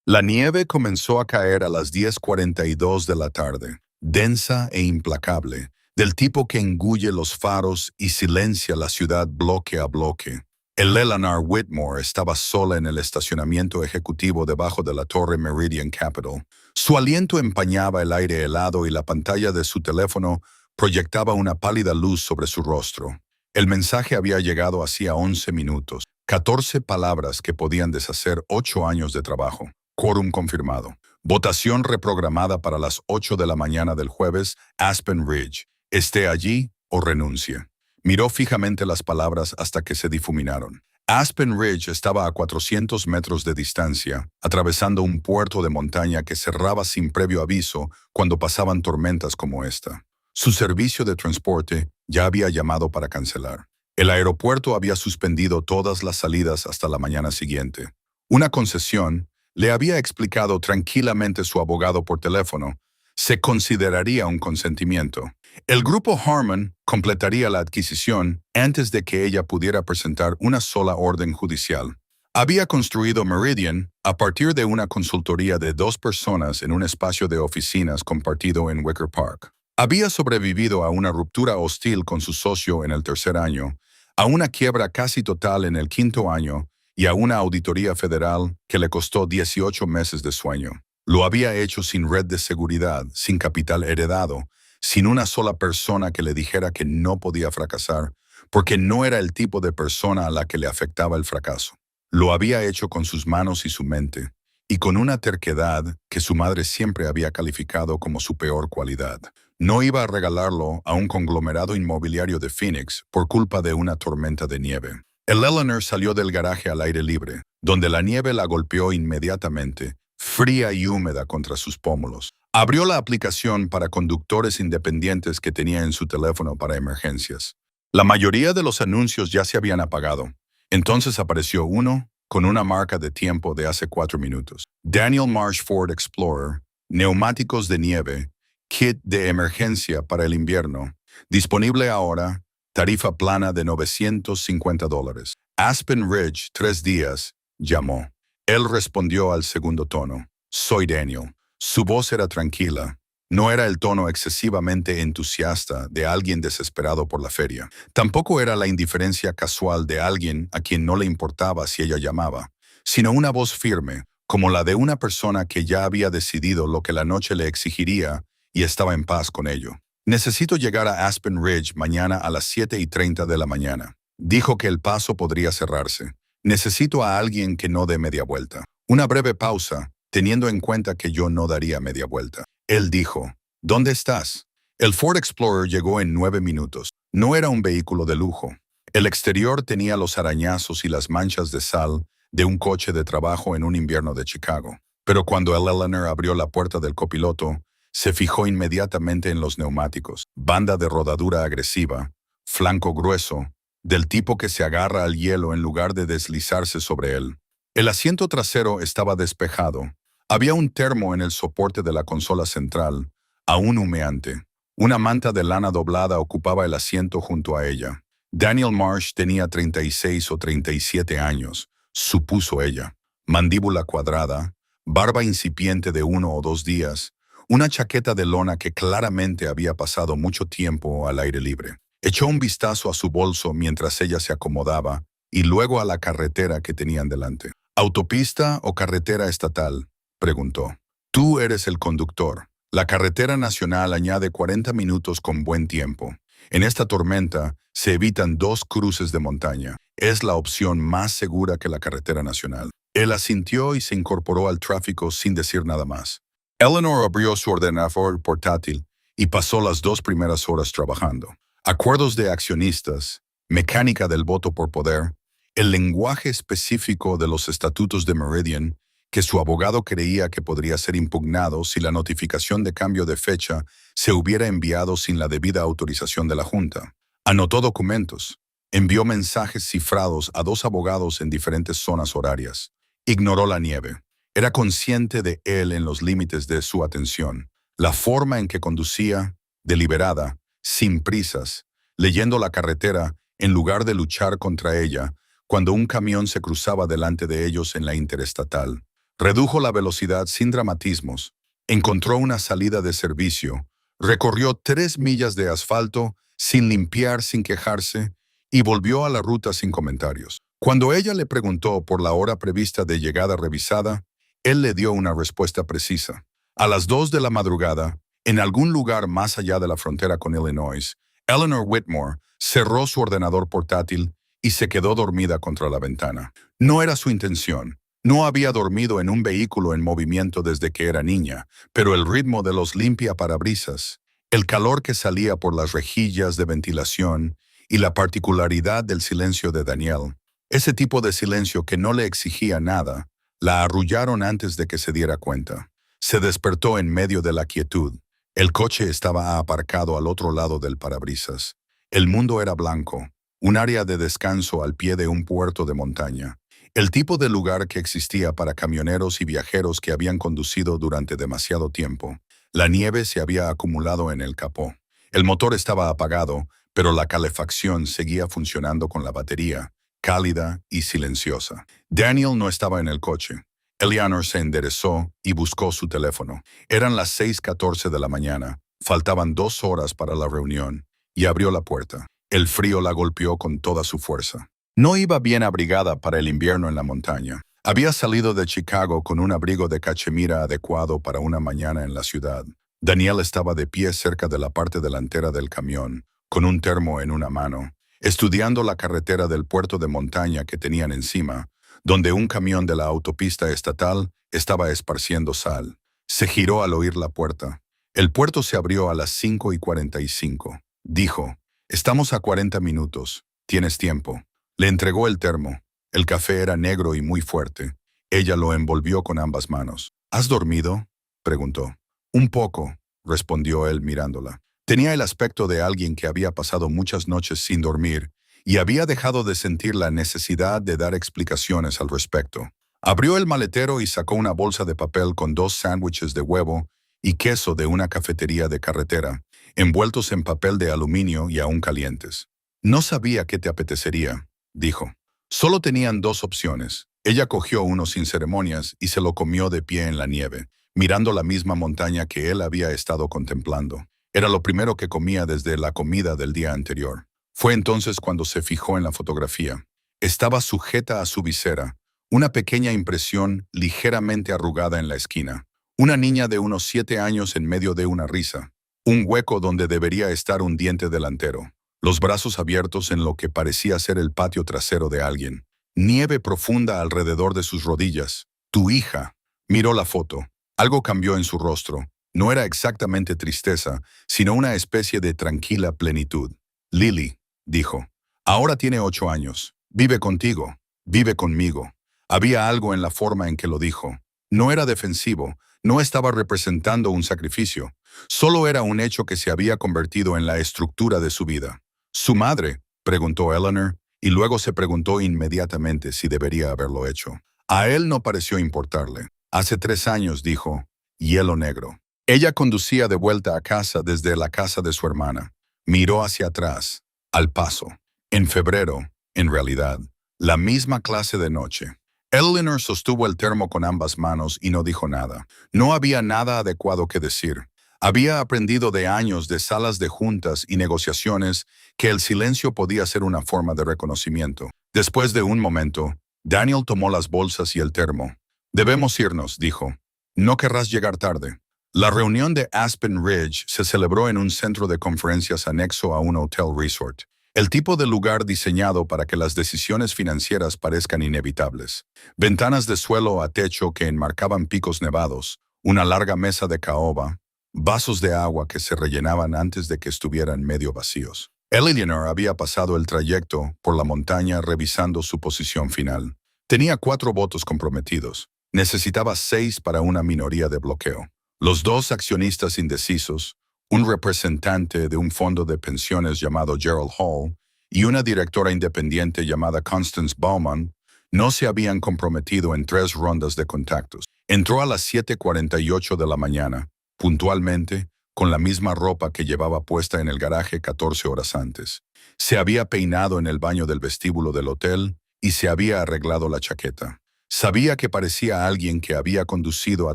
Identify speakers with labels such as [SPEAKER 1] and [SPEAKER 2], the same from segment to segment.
[SPEAKER 1] La nieve comenzó a caer a las 10:42 de la tarde, densa e implacable, del tipo que engulle los faros y silencia la ciudad bloque a bloque. El Eleanor Whitmore estaba sola en el estacionamiento ejecutivo debajo de la torre Meridian Capital. Su aliento empañaba el aire helado y la pantalla de su teléfono proyectaba una pálida luz sobre su rostro. El mensaje había llegado hacía 11 minutos, 14 palabras que podían deshacer 8 años de trabajo. Quórum confirmado. Votación reprogramada para las 8 de la mañana del jueves, Aspen Ridge. Esté allí o renuncie. Miró fijamente las palabras hasta que se difuminaron. Aspen Ridge estaba a 400 metros de distancia, atravesando un puerto de montaña que cerraba sin previo aviso cuando pasaban tormentas como esta. Su servicio de transporte ya había llamado para cancelar. El aeropuerto había suspendido todas las salidas hasta la mañana siguiente. Una concesión, le había explicado tranquilamente su abogado por teléfono, se consideraría un consentimiento. El grupo Harmon completaría la adquisición antes de que ella pudiera presentar una sola orden judicial. Había construido Meridian a partir de una consultoría de 2 personas en un espacio de oficinas compartido en Wicker Park. Había sobrevivido a una ruptura hostil con su socio en el 3er año, a una quiebra casi total en el 5º año y a una auditoría federal que le costó 18 meses de sueño. Lo había hecho sin red de seguridad, sin capital heredado, sin una sola persona que le dijera que no podía fracasar, porque no era el tipo de persona a la que le afectaba el fracaso. Lo había hecho con sus manos y su mente, y con una terquedad que su madre siempre había calificado como su peor cualidad. No iba a regalarlo a un conglomerado inmobiliario de Phoenix por culpa de una tormenta de nieve. El Eleanor salió del garaje al aire libre, donde la nieve la golpeó inmediatamente, fría y húmeda contra sus pómulos. Abrió la aplicación para conductores independientes que tenía en su teléfono para emergencias. La mayoría de los anuncios ya se habían apagado. Entonces apareció uno con una marca de tiempo de hace 4 minutos. Daniel Marsh Ford Explorer, neumáticos de nieve, kit de emergencia para el invierno, disponible ahora, tarifa plana de $950. Aspen Ridge, 3 días, llamó. Él respondió al segundo tono. Soy Daniel. Su voz era tranquila. No era el tono excesivamente entusiasta de alguien desesperado por la feria. Tampoco era la indiferencia casual de alguien a quien no le importaba si ella llamaba, sino una voz firme, como la de una persona que ya había decidido lo que la noche le exigiría y estaba en paz con ello. Necesito llegar a Aspen Ridge mañana a las 7:30 de la mañana. Dijo que el paso podría cerrarse. Necesito a alguien que no dé media vuelta. Una breve pausa, teniendo en cuenta que yo no daría media vuelta. Él dijo, ¿dónde estás? El Ford Explorer llegó en 9 minutos. No era un vehículo de lujo. El exterior tenía los arañazos y las manchas de sal de un coche de trabajo en un invierno de Chicago. Pero cuando el Eleanor abrió la puerta del copiloto, se fijó inmediatamente en los neumáticos. Banda de rodadura agresiva, flanco grueso, del tipo que se agarra al hielo en lugar de deslizarse sobre él. El asiento trasero estaba despejado. Había un termo en el soporte de la consola central, aún humeante. Una manta de lana doblada ocupaba el asiento junto a ella. Daniel Marsh tenía 36 o 37 años, supuso ella. Mandíbula cuadrada, barba incipiente de 1 o 2 días, una chaqueta de lona que claramente había pasado mucho tiempo al aire libre. Echó un vistazo a su bolso mientras ella se acomodaba y luego a la carretera que tenían delante. ¿Autopista o carretera estatal?, preguntó. Tú eres el conductor. La carretera nacional añade 40 minutos con buen tiempo. En esta tormenta se evitan 2 cruces de montaña. Es la opción más segura que la carretera nacional. Él asintió y se incorporó al tráfico sin decir nada más. Eleanor abrió su ordenador portátil y pasó las 2 primeras horas trabajando. Acuerdos de accionistas, mecánica del voto por poder, el lenguaje específico de los estatutos de Meridian, que su abogado creía que podría ser impugnado si la notificación de cambio de fecha se hubiera enviado sin la debida autorización de la Junta. Anotó documentos, envió mensajes cifrados a 2 abogados en diferentes zonas horarias. Ignoró la nieve. Era consciente de él en los límites de su atención. La forma en que conducía, deliberada, sin prisas, leyendo la carretera en lugar de luchar contra ella, cuando un camión se cruzaba delante de ellos en la interestatal. Redujo la velocidad sin dramatismos, encontró una salida de servicio, recorrió 3 millas de asfalto sin limpiar, sin quejarse, y volvió a la ruta sin comentarios. Cuando ella le preguntó por la hora prevista de llegada revisada, él le dio una respuesta precisa. A las 2 de la madrugada, en algún lugar más allá de la frontera con Illinois, Eleanor Whitmore cerró su ordenador portátil y se quedó dormida contra la ventana. No era su intención. No había dormido en un vehículo en movimiento desde que era niña, pero el ritmo de los limpiaparabrisas, el calor que salía por las rejillas de ventilación y la particularidad del silencio de Danielle, ese tipo de silencio que no le exigía nada, la arrullaron antes de que se diera cuenta. Se despertó en medio de la quietud. El coche estaba aparcado al otro lado del parabrisas. El mundo era blanco, un área de descanso al pie de un puerto de montaña. El tipo de lugar que existía para camioneros y viajeros que habían conducido durante demasiado tiempo. La nieve se había acumulado en el capó. El motor estaba apagado, pero la calefacción seguía funcionando con la batería, cálida y silenciosa. Daniel no estaba en el coche. Eleanor se enderezó y buscó su teléfono. Eran las 6:14 de la mañana. Faltaban 2 horas para la reunión, y abrió la puerta. El frío la golpeó con toda su fuerza. No iba bien abrigada para el invierno en la montaña. Había salido de Chicago con un abrigo de cachemira adecuado para una mañana en la ciudad. Daniel estaba de pie cerca de la parte delantera del camión, con un termo en una mano, estudiando la carretera del puerto de montaña que tenían encima, donde un camión de la autopista estatal estaba esparciendo sal. Se giró al oír la puerta. El puerto se abrió a las 5:45. Dijo, «Estamos a 40 minutos. ¿Tienes tiempo?» Le entregó el termo. El café era negro y muy fuerte. Ella lo envolvió con ambas manos. «¿Has dormido?», preguntó. «Un poco», respondió él mirándola. Tenía el aspecto de alguien que había pasado muchas noches sin dormir y había dejado de sentir la necesidad de dar explicaciones al respecto. Abrió el maletero y sacó una bolsa de papel con 2 sándwiches de huevo y queso de una cafetería de carretera, envueltos en papel de aluminio y aún calientes. «No sabía qué te apetecería», dijo. Solo tenían 2 opciones. Ella cogió uno sin ceremonias y se lo comió de pie en la nieve, mirando la misma montaña que él había estado contemplando. Era lo primero que comía desde la comida del día anterior. Fue entonces cuando se fijó en la fotografía. Estaba sujeta a su visera, una pequeña impresión ligeramente arrugada en la esquina. Una niña de unos 7 años en medio de una risa. Un hueco donde debería estar un diente delantero. Los brazos abiertos en lo que parecía ser el patio trasero de alguien. Nieve profunda alrededor de sus rodillas. «Tu hija». Miró la foto. Algo cambió en su rostro. No era exactamente tristeza, sino una especie de tranquila plenitud. «Lily», dijo. «Ahora tiene 8 años. Vive contigo. Vive conmigo». Había algo en la forma en que lo dijo. No era defensivo. No estaba representando un sacrificio. Solo era un hecho que se había convertido en la estructura de su vida. «¿Su madre?», preguntó Eleanor, y luego se preguntó inmediatamente si debería haberlo hecho. A él no pareció importarle. «Hace 3 años», dijo, «hielo negro». Ella conducía de vuelta a casa desde la casa de su hermana. Miró hacia atrás, al paso. En febrero, en realidad, la misma clase de noche. Eleanor sostuvo el termo con ambas manos y no dijo nada. No había nada adecuado que decir. Había aprendido de años de salas de juntas y negociaciones que el silencio podía ser una forma de reconocimiento. Después de un momento, Daniel tomó las bolsas y el termo. «Debemos irnos», dijo. «No querrás llegar tarde». La reunión de Aspen Ridge se celebró en un centro de conferencias anexo a un hotel resort. El tipo de lugar diseñado para que las decisiones financieras parezcan inevitables. Ventanas de suelo a techo que enmarcaban picos nevados, una larga mesa de caoba, vasos de agua que se rellenaban antes de que estuvieran medio vacíos. Eleanor había pasado el trayecto por la montaña revisando su posición final. Tenía 4 votos comprometidos. Necesitaba 6 para una minoría de bloqueo. Los 2 accionistas indecisos, un representante de un fondo de pensiones llamado Gerald Hall y una directora independiente llamada Constance Baumann, no se habían comprometido en 3 rondas de contactos. Entró a las 7:48 de la mañana, puntualmente, con la misma ropa que llevaba puesta en el garaje 14 horas antes. Se había peinado en el baño del vestíbulo del hotel y se había arreglado la chaqueta. Sabía que parecía alguien que había conducido a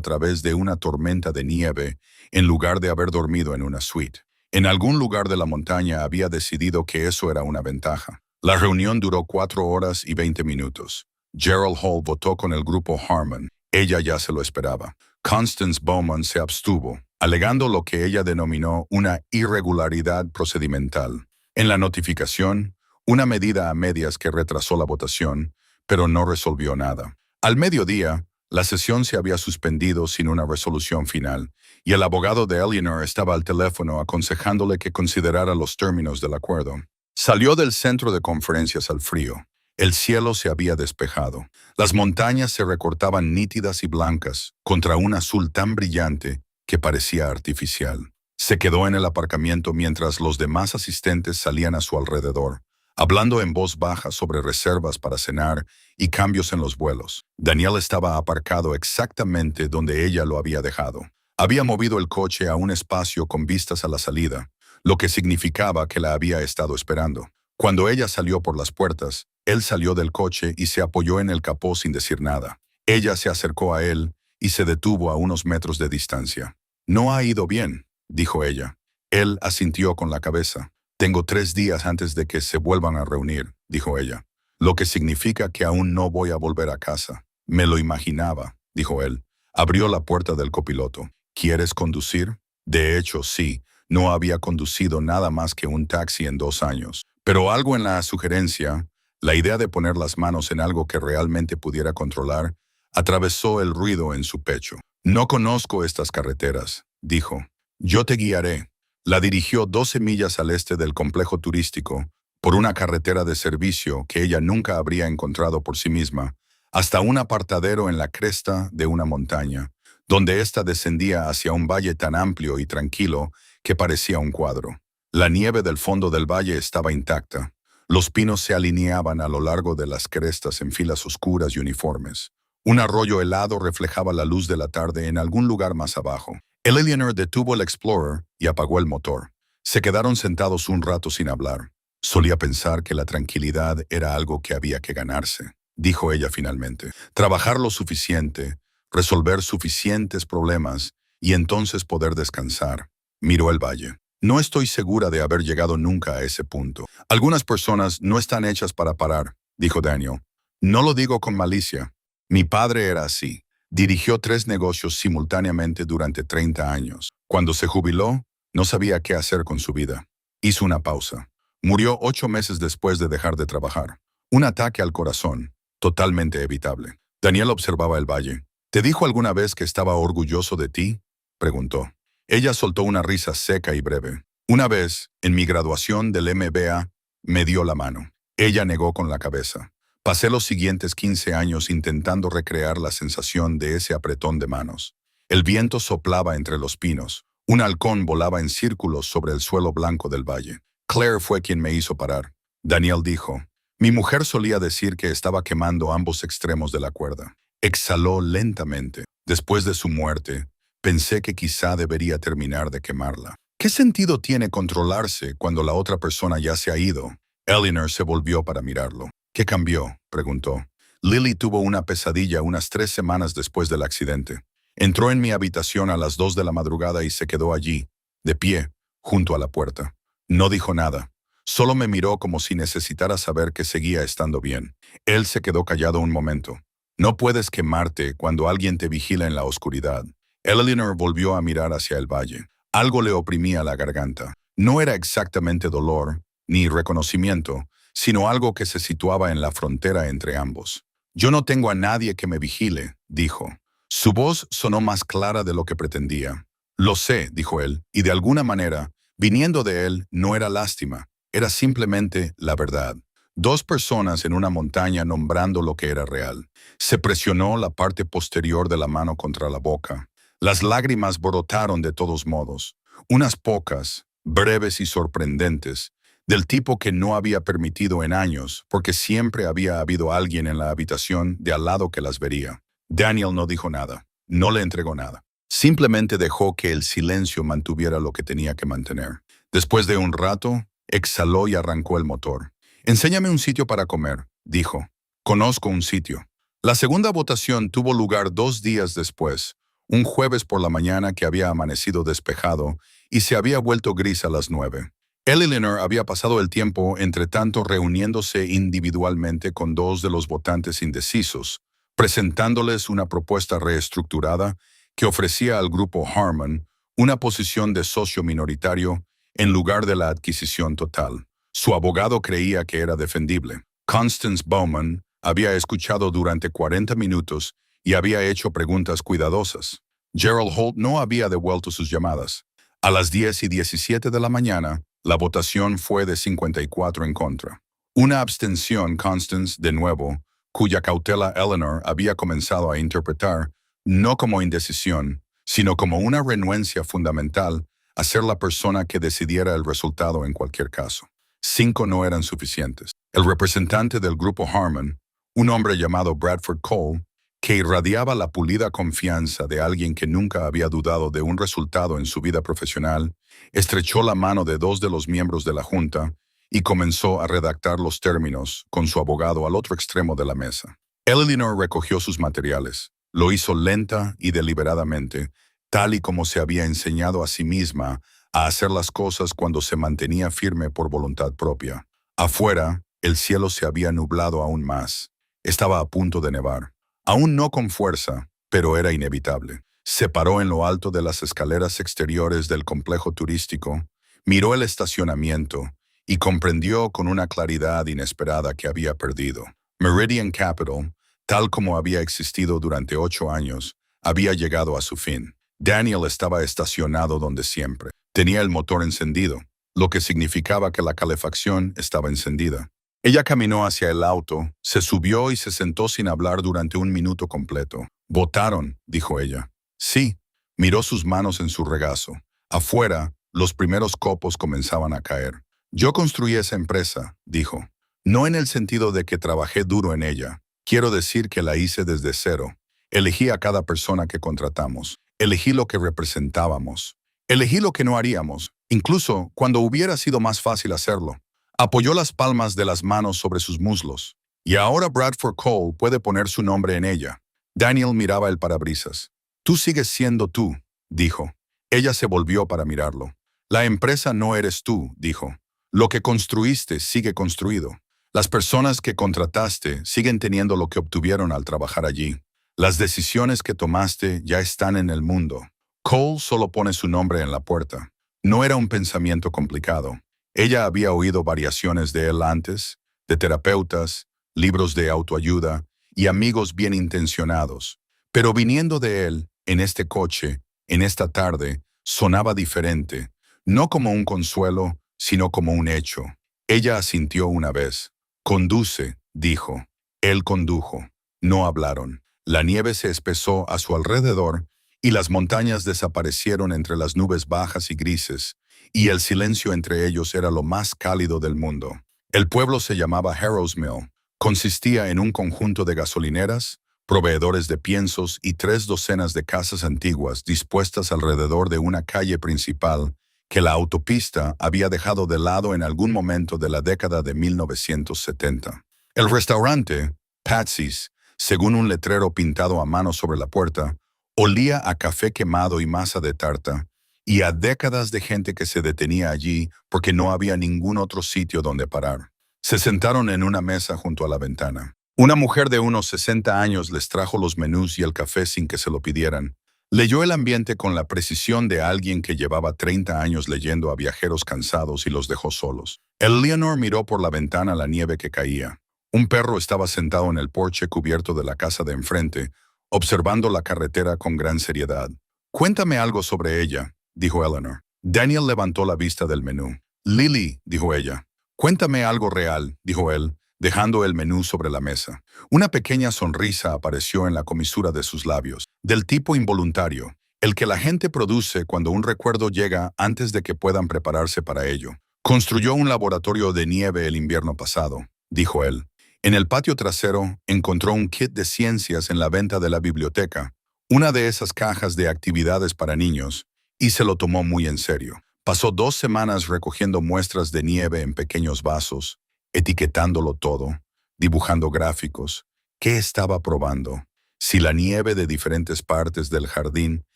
[SPEAKER 1] través de una tormenta de nieve en lugar de haber dormido en una suite. En algún lugar de la montaña había decidido que eso era una ventaja. La reunión duró 4 horas y 20 minutos. Gerald Hall votó con el grupo Harmon. Ella ya se lo esperaba. Constance Bowman se abstuvo, alegando lo que ella denominó una irregularidad procedimental. En la notificación, una medida a medias que retrasó la votación, pero no resolvió nada. Al mediodía, la sesión se había suspendido sin una resolución final, y el abogado de Eleanor estaba al teléfono aconsejándole que considerara los términos del acuerdo. Salió del centro de conferencias al frío. El cielo se había despejado. Las montañas se recortaban nítidas y blancas contra un azul tan brillante que parecía artificial. Se quedó en el aparcamiento mientras los demás asistentes salían a su alrededor, hablando en voz baja sobre reservas para cenar y cambios en los vuelos. Daniel estaba aparcado exactamente donde ella lo había dejado. Había movido el coche a un espacio con vistas a la salida, lo que significaba que la había estado esperando. Cuando ella salió por las puertas, él salió del coche y se apoyó en el capó sin decir nada. Ella se acercó a él y se detuvo a unos metros de distancia. «No ha ido bien», dijo ella. Él asintió con la cabeza. «Tengo 3 días antes de que se vuelvan a reunir», dijo ella. «Lo que significa que aún no voy a volver a casa». «Me lo imaginaba», dijo él. Abrió la puerta del copiloto. «¿Quieres conducir?» De hecho, sí. No había conducido nada más que un taxi en 2 años. Pero algo en la sugerencia, la idea de poner las manos en algo que realmente pudiera controlar, atravesó el ruido en su pecho. «No conozco estas carreteras», dijo. «Yo te guiaré». La dirigió 12 millas al este del complejo turístico, por una carretera de servicio que ella nunca habría encontrado por sí misma, hasta un apartadero en la cresta de una montaña, donde ésta descendía hacia un valle tan amplio y tranquilo que parecía un cuadro. La nieve del fondo del valle estaba intacta. Los pinos se alineaban a lo largo de las crestas en filas oscuras y uniformes. Un arroyo helado reflejaba la luz de la tarde en algún lugar más abajo. Eleanor detuvo el Explorer y apagó el motor. Se quedaron sentados un rato sin hablar. «Solía pensar que la tranquilidad era algo que había que ganarse», dijo ella finalmente. «Trabajar lo suficiente, resolver suficientes problemas y entonces poder descansar». Miró el valle. «No estoy segura de haber llegado nunca a ese punto. Algunas personas no están hechas para parar», dijo Daniel. «No lo digo con malicia. Mi padre era así. Dirigió 3 negocios simultáneamente durante 30 años. Cuando se jubiló, no sabía qué hacer con su vida. Hizo una pausa. Murió 8 meses después de dejar de trabajar. Un ataque al corazón, totalmente evitable». Daniel observaba el valle. «¿Te dijo alguna vez que estaba orgulloso de ti?», preguntó. Ella soltó una risa seca y breve. «Una vez, en mi graduación del MBA, me dio la mano». Ella negó con la cabeza. «Pasé los siguientes 15 años intentando recrear la sensación de ese apretón de manos. El viento soplaba entre los pinos. Un halcón volaba en círculos sobre el suelo blanco del valle. Claire fue quien me hizo parar». Daniel dijo. «Mi mujer solía decir que estaba quemando ambos extremos de la cuerda». Exhaló lentamente. «Después de su muerte, pensé que quizá debería terminar de quemarla. ¿Qué sentido tiene controlarse cuando la otra persona ya se ha ido?» Eleanor se volvió para mirarlo. «¿Qué cambió?», preguntó. «Lily tuvo una pesadilla unas 3 semanas después del accidente. Entró en mi habitación a las 2 de la madrugada y se quedó allí, de pie, junto a la puerta. No dijo nada. Solo me miró como si necesitara saber que seguía estando bien. Él se quedó callado un momento. No puedes quemarte cuando alguien te vigila en la oscuridad». Eleanor volvió a mirar hacia el valle. Algo le oprimía la garganta. No era exactamente dolor, ni reconocimiento, sino algo que se situaba en la frontera entre ambos. «Yo no tengo a nadie que me vigile», dijo. Su voz sonó más clara de lo que pretendía. «Lo sé», dijo él, y de alguna manera, viniendo de él, no era lástima, era simplemente la verdad. 2 personas en una montaña nombrando lo que era real. Se presionó la parte posterior de la mano contra la boca. Las lágrimas brotaron de todos modos, unas pocas, breves y sorprendentes, del tipo que no había permitido en años, porque siempre había habido alguien en la habitación de al lado que las vería. Daniel no dijo nada, no le entregó nada. Simplemente dejó que el silencio mantuviera lo que tenía que mantener. Después de un rato, exhaló y arrancó el motor. «Enséñame un sitio para comer», dijo. «Conozco un sitio». La segunda votación tuvo lugar 2 días después, un jueves por la mañana que había amanecido despejado y se había vuelto gris a las 9. Eleanor había pasado el tiempo, entre tanto, reuniéndose individualmente con dos de los votantes indecisos, presentándoles una propuesta reestructurada que ofrecía al grupo Harmon una posición de socio minoritario en lugar de la adquisición total. Su abogado creía que era defendible. Constance Bowman había escuchado durante 40 minutos y había hecho preguntas cuidadosas. Gerald Holt no había devuelto sus llamadas. A las 10:17 de la mañana, la votación fue de 54 en contra. Una abstención, Constance, de nuevo, cuya cautela Eleanor había comenzado a interpretar, no como indecisión, sino como una renuencia fundamental a ser la persona que decidiera el resultado en cualquier caso. 5 no eran suficientes. El representante del grupo Harmon, un hombre llamado Bradford Cole, que irradiaba la pulida confianza de alguien que nunca había dudado de un resultado en su vida profesional, estrechó la mano de 2 de los miembros de la Junta y comenzó a redactar los términos con su abogado al otro extremo de la mesa. Eleanor recogió sus materiales. Lo hizo lenta y deliberadamente, tal y como se había enseñado a sí misma a hacer las cosas cuando se mantenía firme por voluntad propia. Afuera, el cielo se había nublado aún más. Estaba a punto de nevar. Aún no con fuerza, pero era inevitable. Se paró en lo alto de las escaleras exteriores del complejo turístico, miró el estacionamiento y comprendió con una claridad inesperada que había perdido. Meridian Capital, tal como había existido durante 8 años, había llegado a su fin. Daniel estaba estacionado donde siempre. Tenía el motor encendido, lo que significaba que la calefacción estaba encendida. Ella caminó hacia el auto, se subió y se sentó sin hablar durante 1 minuto completo. «¿Votaron?», dijo ella. «Sí». Miró sus manos en su regazo. Afuera, los primeros copos comenzaban a caer. «Yo construí esa empresa», dijo. «No en el sentido de que trabajé duro en ella. Quiero decir que la hice desde cero. Elegí a cada persona que contratamos. Elegí lo que representábamos. Elegí lo que no haríamos, incluso cuando hubiera sido más fácil hacerlo». Apoyó las palmas de las manos sobre sus muslos. «Y ahora Bradford Cole puede poner su nombre en ella». Daniel miraba el parabrisas. «Tú sigues siendo tú», dijo. Ella se volvió para mirarlo. «La empresa no eres tú», dijo. «Lo que construiste sigue construido. Las personas que contrataste siguen teniendo lo que obtuvieron al trabajar allí. Las decisiones que tomaste ya están en el mundo. Cole solo pone su nombre en la puerta». No era un pensamiento complicado. Ella había oído variaciones de él antes, de terapeutas, libros de autoayuda y amigos bien intencionados. Pero viniendo de él, en este coche, en esta tarde, sonaba diferente, no como un consuelo, sino como un hecho. Ella asintió una vez. «Conduce», dijo. Él condujo. No hablaron. La nieve se espesó a su alrededor y las montañas desaparecieron entre las nubes bajas y grises, y el silencio entre ellos era lo más cálido del mundo. El pueblo se llamaba Harrows Mill. Consistía en un conjunto de gasolineras, proveedores de piensos y 3 docenas de casas antiguas dispuestas alrededor de una calle principal que la autopista había dejado de lado en algún momento de la década de 1970. El restaurante, Patsy's, según un letrero pintado a mano sobre la puerta, olía a café quemado y masa de tarta, y a décadas de gente que se detenía allí porque no había ningún otro sitio donde parar. Se sentaron en una mesa junto a la ventana. Una mujer de unos 60 años les trajo los menús y el café sin que se lo pidieran. Leyó el ambiente con la precisión de alguien que llevaba 30 años leyendo a viajeros cansados y los dejó solos. Eleanor miró por la ventana la nieve que caía. Un perro estaba sentado en el porche cubierto de la casa de enfrente, observando la carretera con gran seriedad. «Cuéntame algo sobre ella», dijo Eleanor. Daniel levantó la vista del menú. «Lily», dijo ella. «Cuéntame algo real», dijo él, dejando el menú sobre la mesa. Una pequeña sonrisa apareció en la comisura de sus labios, del tipo involuntario, el que la gente produce cuando un recuerdo llega antes de que puedan prepararse para ello. «Construyó un laboratorio de nieve el invierno pasado», dijo él. En el patio trasero encontró un kit de ciencias en la venta de la biblioteca, una de esas cajas de actividades para niños, y se lo tomó muy en serio. Pasó 2 semanas recogiendo muestras de nieve en pequeños vasos, etiquetándolo todo, dibujando gráficos, ¿Qué estaba probando? Si la nieve de diferentes partes del jardín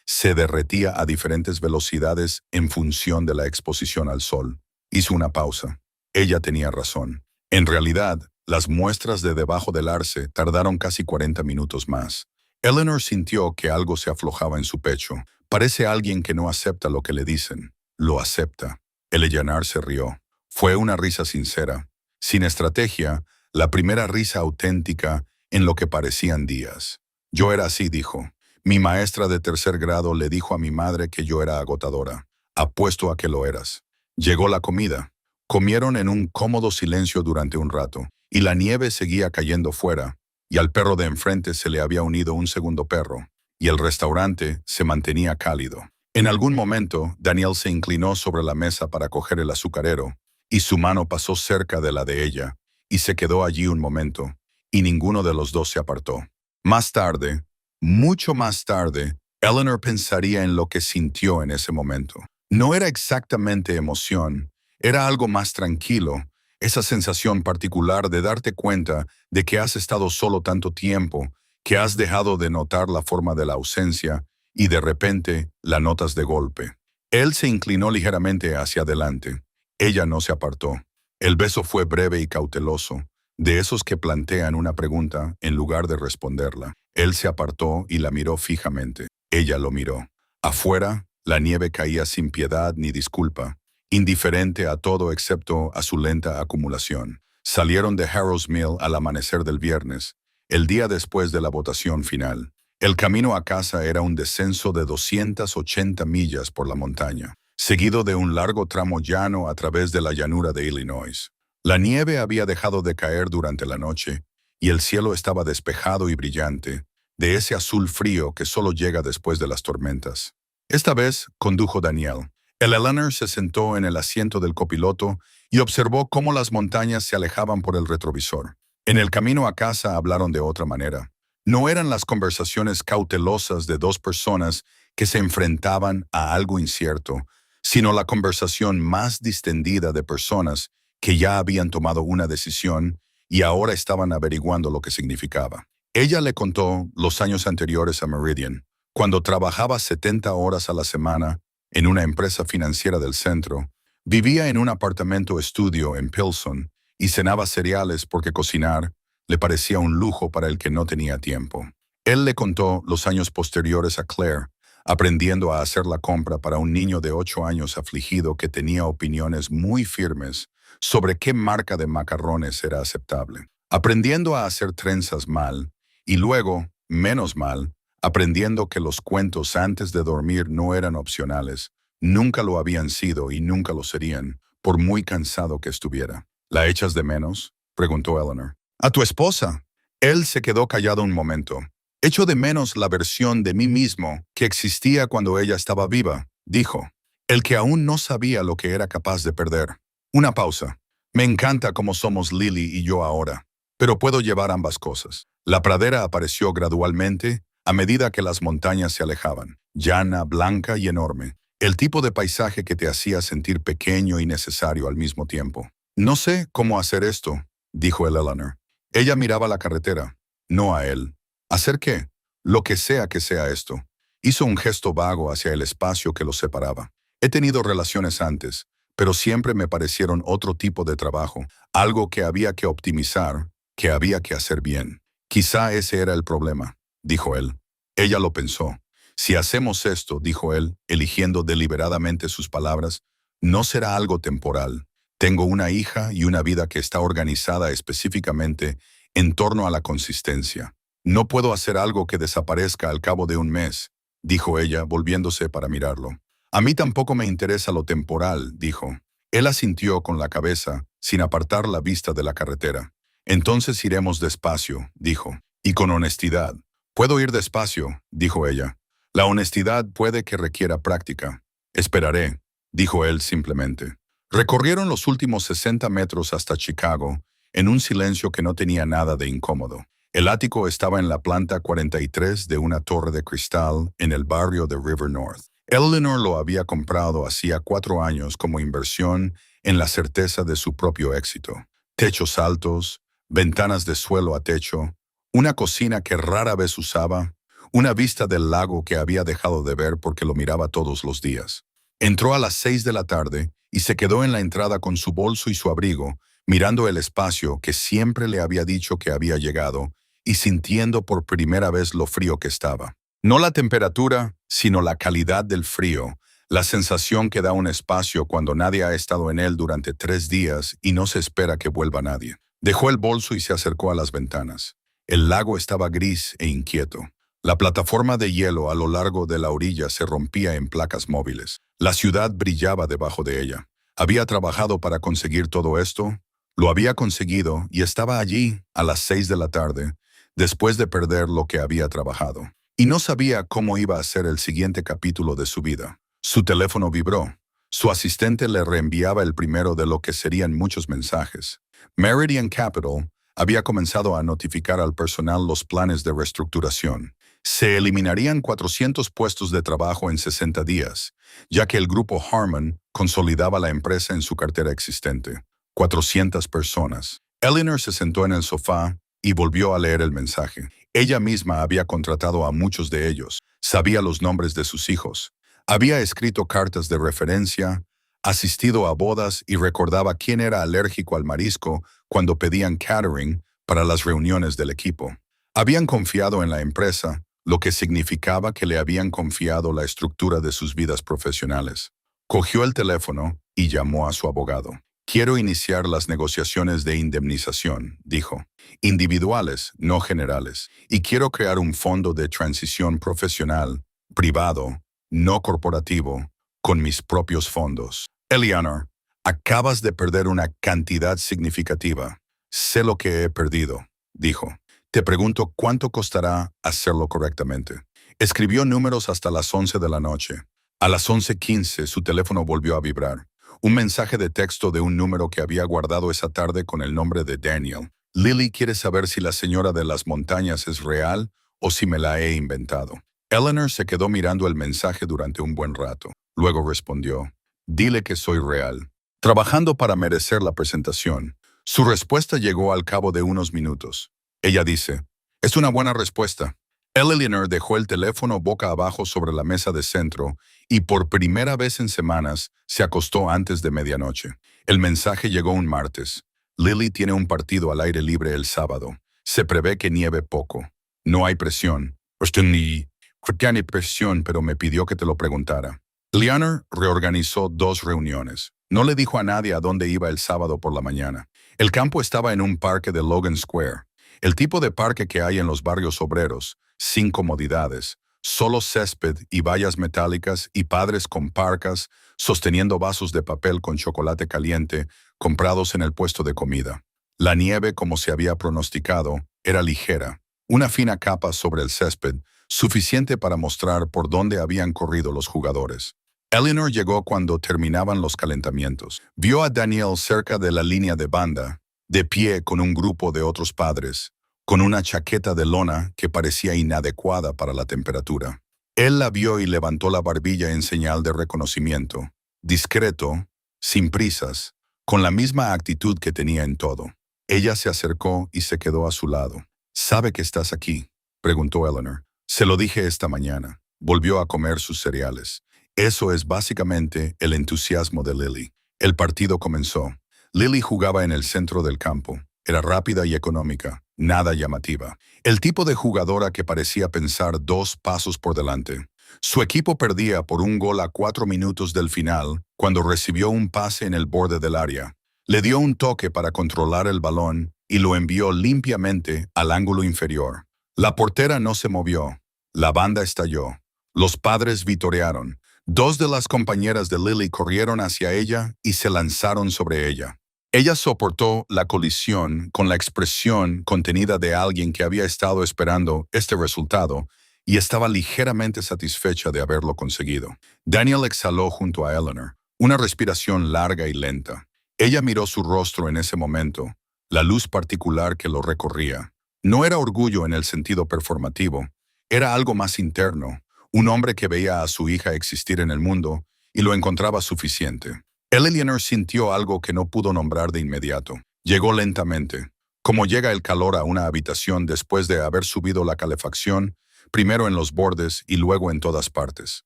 [SPEAKER 1] se derretía a diferentes velocidades en función de la exposición al sol. Hizo una pausa. Ella tenía razón. En realidad, las muestras de debajo del arce tardaron casi 40 minutos más. Eleanor sintió que algo se aflojaba en su pecho. Parece alguien que no acepta lo que le dicen. Lo acepta. Eleanor se rió. Fue una risa sincera. Sin estrategia, la primera risa auténtica en lo que parecían días. Yo era así, dijo. Mi maestra de tercer grado le dijo a mi madre que yo era agotadora. Apuesto a que lo eras. Llegó la comida. Comieron en un cómodo silencio durante un rato, y la nieve seguía cayendo fuera, y al perro de enfrente se le había unido un segundo perro, y el restaurante se mantenía cálido. En algún momento, Daniel se inclinó sobre la mesa para coger el azucarero, y su mano pasó cerca de la de ella, y se quedó allí un momento, y ninguno de los dos se apartó. Más tarde, mucho más tarde, Eleanor pensaría en lo que sintió en ese momento. No era exactamente emoción, era algo más tranquilo, esa sensación particular de darte cuenta de que has estado solo tanto tiempo, que has dejado de notar la forma de la ausencia y de repente la notas de golpe. Él se inclinó ligeramente hacia adelante. Ella no se apartó. El beso fue breve y cauteloso, de esos que plantean una pregunta en lugar de responderla. Él se apartó y la miró fijamente. Ella lo miró. Afuera, la nieve caía sin piedad ni disculpa, indiferente a todo excepto a su lenta acumulación. Salieron de Harrow's Mill al amanecer del viernes, el día después de la votación final. El camino a casa era un descenso de 280 millas por la montaña, seguido de un largo tramo llano a través de la llanura de Illinois. La nieve había dejado de caer durante la noche, y el cielo estaba despejado y brillante, de ese azul frío que solo llega después de las tormentas. Esta vez condujo Daniel. Eleanor se sentó en el asiento del copiloto y observó cómo las montañas se alejaban por el retrovisor. En el camino a casa hablaron de otra manera. No eran las conversaciones cautelosas de dos personas que se enfrentaban a algo incierto, sino la conversación más distendida de personas que ya habían tomado una decisión y ahora estaban averiguando lo que significaba. Ella le contó los años anteriores a Meridian, cuando trabajaba 70 horas a la semana en una empresa financiera del centro, vivía en un apartamento estudio en Pilsen y cenaba cereales porque cocinar le parecía un lujo para el que no tenía tiempo. Él le contó los años posteriores a Claire, aprendiendo a hacer la compra para un niño de 8 años afligido que tenía opiniones muy firmes sobre qué marca de macarrones era aceptable, aprendiendo a hacer trenzas mal y luego, menos mal, aprendiendo que los cuentos antes de dormir no eran opcionales, nunca lo habían sido y nunca lo serían, por muy cansado que estuviera. ¿La echas de menos?, preguntó Eleanor. A tu esposa. Él se quedó callado un momento. Echo de menos la versión de mí mismo que existía cuando ella estaba viva, dijo. El que aún no sabía lo que era capaz de perder. Una pausa. Me encanta cómo somos Lily y yo ahora, pero puedo llevar ambas cosas. La pradera apareció gradualmente a medida que las montañas se alejaban, llana, blanca y enorme. El tipo de paisaje que te hacía sentir pequeño y necesario al mismo tiempo. No sé cómo hacer esto, dijo Eleanor. Ella miraba la carretera, no a él. ¿Hacer qué? Lo que sea esto. Hizo un gesto vago hacia el espacio que los separaba. He tenido relaciones antes, pero siempre me parecieron otro tipo de trabajo, algo que había que optimizar, que había que hacer bien. Quizá ese era el problema, dijo él. Ella lo pensó. Si hacemos esto, dijo él, eligiendo deliberadamente sus palabras, no será algo temporal. Tengo una hija y una vida que está organizada específicamente en torno a la consistencia. No puedo hacer algo que desaparezca al cabo de un mes, dijo ella, volviéndose para mirarlo. A mí tampoco me interesa lo temporal, dijo. Él asintió con la cabeza, sin apartar la vista de la carretera. Entonces iremos despacio, dijo, y con honestidad. Puedo ir despacio, dijo ella. La honestidad puede que requiera práctica. Esperaré, dijo él simplemente. Recorrieron los últimos 60 metros hasta Chicago, en un silencio que no tenía nada de incómodo. El ático estaba en la planta 43 de una torre de cristal en el barrio de River North. Eleanor lo había comprado hacía 4 años como inversión en la certeza de su propio éxito. Techos altos, ventanas de suelo a techo, una cocina que rara vez usaba, una vista del lago que había dejado de ver porque lo miraba todos los días. Entró a las 6 de la tarde y se quedó en la entrada con su bolso y su abrigo, mirando el espacio que siempre le había dicho que había llegado y sintiendo por primera vez lo frío que estaba. No la temperatura, sino la calidad del frío, la sensación que da un espacio cuando nadie ha estado en él durante 3 días y no se espera que vuelva nadie. Dejó el bolso y se acercó a las ventanas. El lago estaba gris e inquieto. La plataforma de hielo a lo largo de la orilla se rompía en placas móviles. La ciudad brillaba debajo de ella. Había trabajado para conseguir todo esto, lo había conseguido y estaba allí a las 6 de la tarde, después de perder lo que había trabajado. Y no sabía cómo iba a ser el siguiente capítulo de su vida. Su teléfono vibró. Su asistente le reenviaba el primero de lo que serían muchos mensajes. Meridian Capital había comenzado a notificar al personal los planes de reestructuración. Se eliminarían 400 puestos de trabajo en 60 días, ya que el grupo Harman consolidaba la empresa en su cartera existente. 400 personas. Eleanor se sentó en el sofá y volvió a leer el mensaje. Ella misma había contratado a muchos de ellos, sabía los nombres de sus hijos, había escrito cartas de referencia, asistido a bodas y recordaba quién era alérgico al marisco cuando pedían catering para las reuniones del equipo. Habían confiado en la empresa, lo que significaba que le habían confiado la estructura de sus vidas profesionales. Cogió el teléfono y llamó a su abogado. Quiero iniciar las negociaciones de indemnización, dijo. Individuales, no generales. Y quiero crear un fondo de transición profesional, privado, no corporativo, con mis propios fondos. Eleanor, acabas de perder una cantidad significativa. Sé lo que he perdido, dijo. Te pregunto cuánto costará hacerlo correctamente. Escribió números hasta las 11 de la noche. A las 11:15 su teléfono volvió a vibrar. Un mensaje de texto de un número que había guardado esa tarde con el nombre de Daniel. Lily quiere saber si la señora de las montañas es real o si me la he inventado. Eleanor se quedó mirando el mensaje durante un buen rato. Luego respondió, dile que soy real. Trabajando para merecer la presentación. Su respuesta llegó al cabo de unos minutos. Ella dice, es una buena respuesta. Eleanor dejó el teléfono boca abajo sobre la mesa de centro y por primera vez en semanas se acostó antes de medianoche. El mensaje llegó un martes. Lily tiene un partido al aire libre el sábado. Se prevé que nieve poco. No hay presión. No hay presión, pero me pidió que te lo preguntara. Eleanor reorganizó 2 reuniones. No le dijo a nadie a dónde iba el sábado por la mañana. El campo estaba en un parque de Logan Square. El tipo de parque que hay en los barrios obreros, sin comodidades, solo césped y vallas metálicas y padres con parcas sosteniendo vasos de papel con chocolate caliente comprados en el puesto de comida. La nieve, como se había pronosticado, era ligera, una fina capa sobre el césped, suficiente para mostrar por dónde habían corrido los jugadores. Eleanor llegó cuando terminaban los calentamientos. Vio a Daniel cerca de la línea de banda, de pie con un grupo de otros padres, con una chaqueta de lona que parecía inadecuada para la temperatura. Él la vio y levantó la barbilla en señal de reconocimiento, discreto, sin prisas, con la misma actitud que tenía en todo. Ella se acercó y se quedó a su lado. ¿Sabe que estás aquí?, preguntó Eleanor. Se lo dije esta mañana. Volvió a comer sus cereales. Eso es básicamente el entusiasmo de Lily. El partido comenzó. Lily jugaba en el centro del campo. Era rápida y económica, nada llamativa. El tipo de jugadora que parecía pensar 2 pasos por delante. Su equipo perdía por un gol a 4 minutos del final cuando recibió un pase en el borde del área. Le dio un toque para controlar el balón y lo envió limpiamente al ángulo inferior. La portera no se movió. La banda estalló. Los padres vitorearon. 2 de las compañeras de Lily corrieron hacia ella y se lanzaron sobre ella. Ella soportó la colisión con la expresión contenida de alguien que había estado esperando este resultado y estaba ligeramente satisfecha de haberlo conseguido. Daniel exhaló junto a Eleanor, una respiración larga y lenta. Ella miró su rostro en ese momento, la luz particular que lo recorría. No era orgullo en el sentido performativo, era algo más interno, un hombre que veía a su hija existir en el mundo y lo encontraba suficiente. Eleanor sintió algo que no pudo nombrar de inmediato. Llegó lentamente, Como llega el calor a una habitación después de haber subido la calefacción, primero en los bordes y luego en todas partes.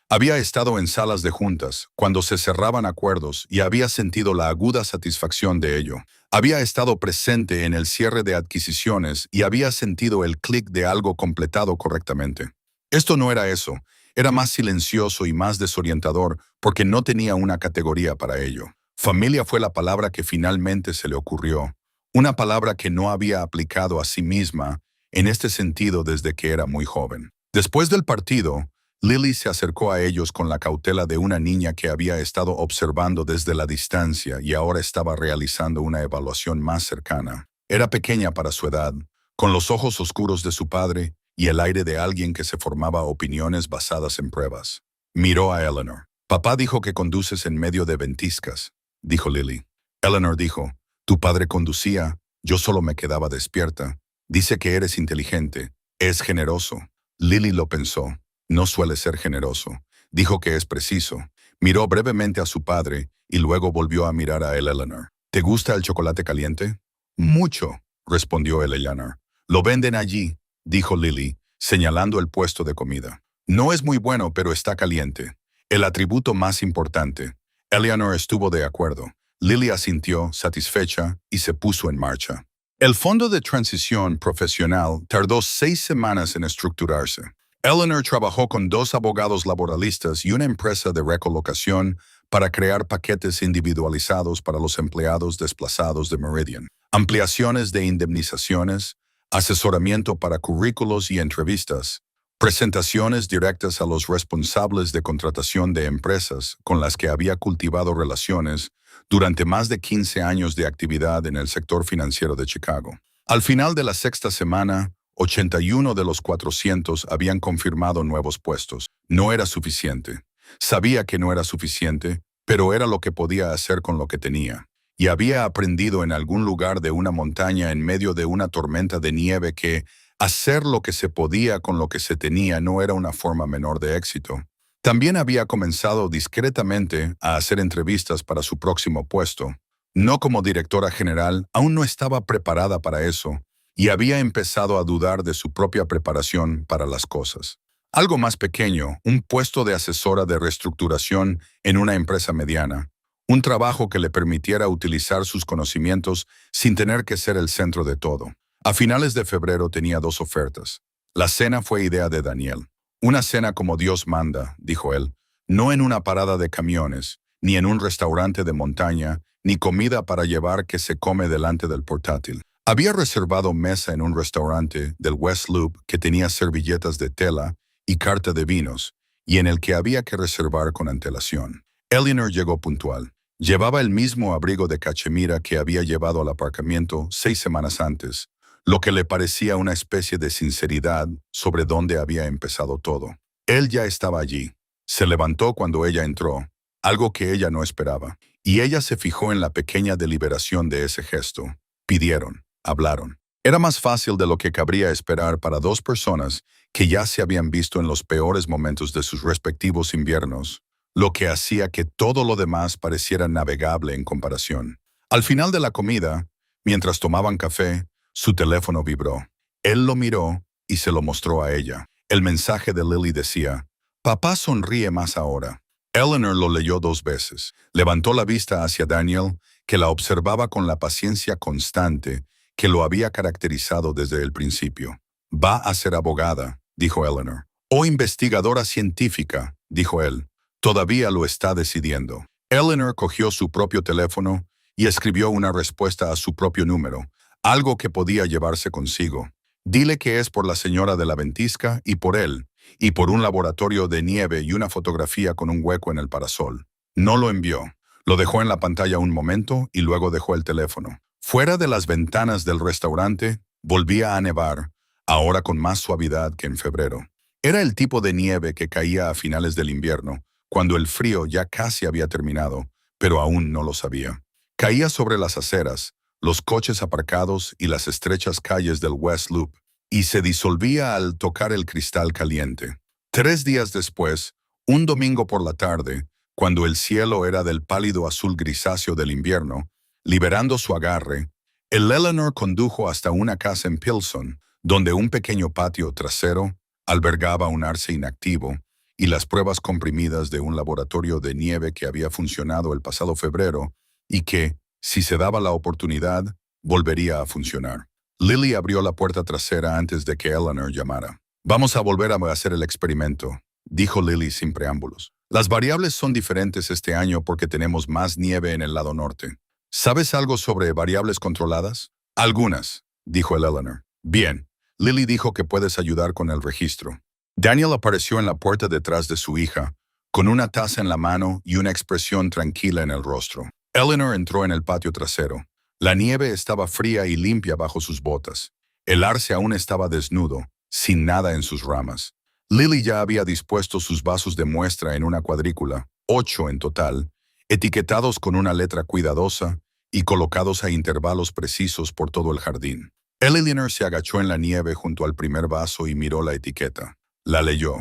[SPEAKER 1] Había estado en salas de juntas, cuando se cerraban acuerdos y había sentido la aguda satisfacción de ello. Había estado presente en el cierre de adquisiciones y había sentido el clic de algo completado correctamente. Esto no era eso, era más silencioso y más desorientador porque no tenía una categoría para ello. Familia fue la palabra que finalmente se le ocurrió, una palabra que no había aplicado a sí misma en este sentido desde que era muy joven. Después del partido, Lily se acercó a ellos con la cautela de una niña que había estado observando desde la distancia y ahora estaba realizando una evaluación más cercana. Era pequeña para su edad, con los ojos oscuros de su padre y el aire de alguien que se formaba opiniones basadas en pruebas. Miró a Eleanor. «Papá dijo que conduces en medio de ventiscas», dijo Lily. Eleanor dijo, «Tu padre conducía, yo solo me quedaba despierta. Dice que eres inteligente, es generoso». Lily lo pensó. No suele ser generoso. Dijo que es preciso. Miró brevemente a su padre y luego volvió a mirar a Eleanor. «¿Te gusta el chocolate caliente?» «Mucho», respondió Eleanor. «Lo venden allí», dijo Lily, señalando el puesto de comida. «No es muy bueno, pero está caliente. El atributo más importante». Eleanor estuvo de acuerdo. Lily asintió, satisfecha, y se puso en marcha. El fondo de transición profesional tardó 6 semanas en estructurarse. Eleanor trabajó con 2 abogados laboralistas y una empresa de recolocación para crear paquetes individualizados para los empleados desplazados de Meridian, ampliaciones de indemnizaciones, asesoramiento para currículos y entrevistas, presentaciones directas a los responsables de contratación de empresas con las que había cultivado relaciones durante más de 15 años de actividad en el sector financiero de Chicago. Al final de la 6ª semana, 81 de los 400 habían confirmado nuevos puestos. No era suficiente. Sabía que no era suficiente, pero era lo que podía hacer con lo que tenía. Y había aprendido en algún lugar de una montaña en medio de una tormenta de nieve que hacer lo que se podía con lo que se tenía no era una forma menor de éxito. También había comenzado discretamente a hacer entrevistas para su próximo puesto. No como directora general, aún no estaba preparada para eso, y había empezado a dudar de su propia preparación para las cosas. Algo más pequeño, un puesto de asesora de reestructuración en una empresa mediana. Un trabajo que le permitiera utilizar sus conocimientos sin tener que ser el centro de todo. A finales de febrero tenía 2 ofertas. La cena fue idea de Daniel. «Una cena como Dios manda», dijo él, «no en una parada de camiones, ni en un restaurante de montaña, ni comida para llevar que se come delante del portátil». Había reservado mesa en un restaurante del West Loop que tenía servilletas de tela y carta de vinos, y en el que había que reservar con antelación. Eleanor llegó puntual. Llevaba el mismo abrigo de cachemira que había llevado al aparcamiento 6 semanas antes, lo que le parecía una especie de sinceridad sobre dónde había empezado todo. Él ya estaba allí. Se levantó cuando ella entró, algo que ella no esperaba, y ella se fijó en la pequeña deliberación de ese gesto. Pidieron, hablaron. Era más fácil de lo que cabría esperar para 2 personas que ya se habían visto en los peores momentos de sus respectivos inviernos, lo que hacía que todo lo demás pareciera navegable en comparación. Al final de la comida, mientras tomaban café, su teléfono vibró. Él lo miró y se lo mostró a ella. El mensaje de Lily decía, «Papá sonríe más ahora». Eleanor lo leyó 2 veces. Levantó la vista hacia Daniel, que la observaba con la paciencia constante que lo había caracterizado desde el principio. «Va a ser abogada», dijo Eleanor. «O investigadora científica», dijo él. «Todavía lo está decidiendo». Eleanor cogió su propio teléfono y escribió una respuesta a su propio número, algo que podía llevarse consigo. «Dile que es por la señora de la ventisca y por él, y por un laboratorio de nieve y una fotografía con un hueco en el parasol». No lo envió. Lo dejó en la pantalla un momento y luego dejó el teléfono. Fuera de las ventanas del restaurante, volvía a nevar, ahora con más suavidad que en febrero. Era el tipo de nieve que caía a finales del invierno, cuando el frío ya casi había terminado, pero aún no lo sabía. Caía sobre las aceras, los coches aparcados y las estrechas calles del West Loop, y se disolvía al tocar el cristal caliente. 3 días después, un domingo por la tarde, cuando el cielo era del pálido azul grisáceo del invierno, liberando su agarre, El Eleanor condujo hasta una casa en Pilsen, donde un pequeño patio trasero albergaba un arce inactivo y las pruebas comprimidas de un laboratorio de nieve que había funcionado el pasado febrero y que, si se daba la oportunidad, volvería a funcionar. Lily abrió la puerta trasera antes de que Eleanor llamara. «Vamos a volver a hacer el experimento», dijo Lily sin preámbulos. «Las variables son diferentes este año porque tenemos más nieve en el lado norte. ¿Sabes algo sobre variables controladas?» «Algunas», dijo el Eleanor. «Bien». Lily dijo que puedes ayudar con el registro. Daniel apareció en la puerta detrás de su hija, con una taza en la mano y una expresión tranquila en el rostro. Eleanor entró en el patio trasero. La nieve estaba fría y limpia bajo sus botas. El arce aún estaba desnudo, sin nada en sus ramas. Lily ya había dispuesto sus vasos de muestra en una cuadrícula, 8 en total, etiquetados con una letra cuidadosa y colocados a intervalos precisos por todo el jardín. Eleanor se agachó en la nieve junto al primer vaso y miró la etiqueta. La leyó.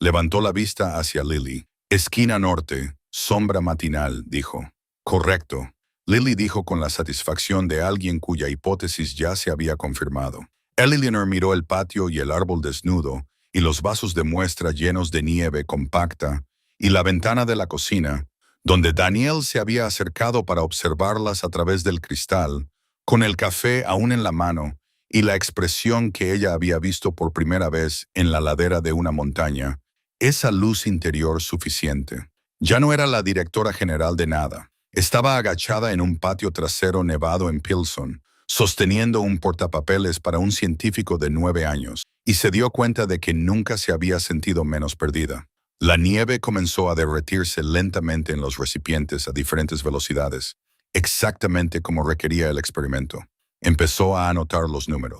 [SPEAKER 1] Levantó la vista hacia Lily. «Esquina norte, sombra matinal», dijo. «Correcto», Lily dijo con la satisfacción de alguien cuya hipótesis ya se había confirmado. Eleanor miró el patio y el árbol desnudo, y los vasos de muestra llenos de nieve compacta, y la ventana de la cocina, donde Daniel se había acercado para observarlas a través del cristal, con el café aún en la mano, y la expresión que ella había visto por primera vez en la ladera de una montaña, esa luz interior suficiente. Ya no era la directora general de nada. Estaba agachada en un patio trasero nevado en Pilsen, sosteniendo un portapapeles para un científico de 9 años, y se dio cuenta de que nunca se había sentido menos perdida. La nieve comenzó a derretirse lentamente en los recipientes a diferentes velocidades, exactamente como requería el experimento. Empezó a anotar los números.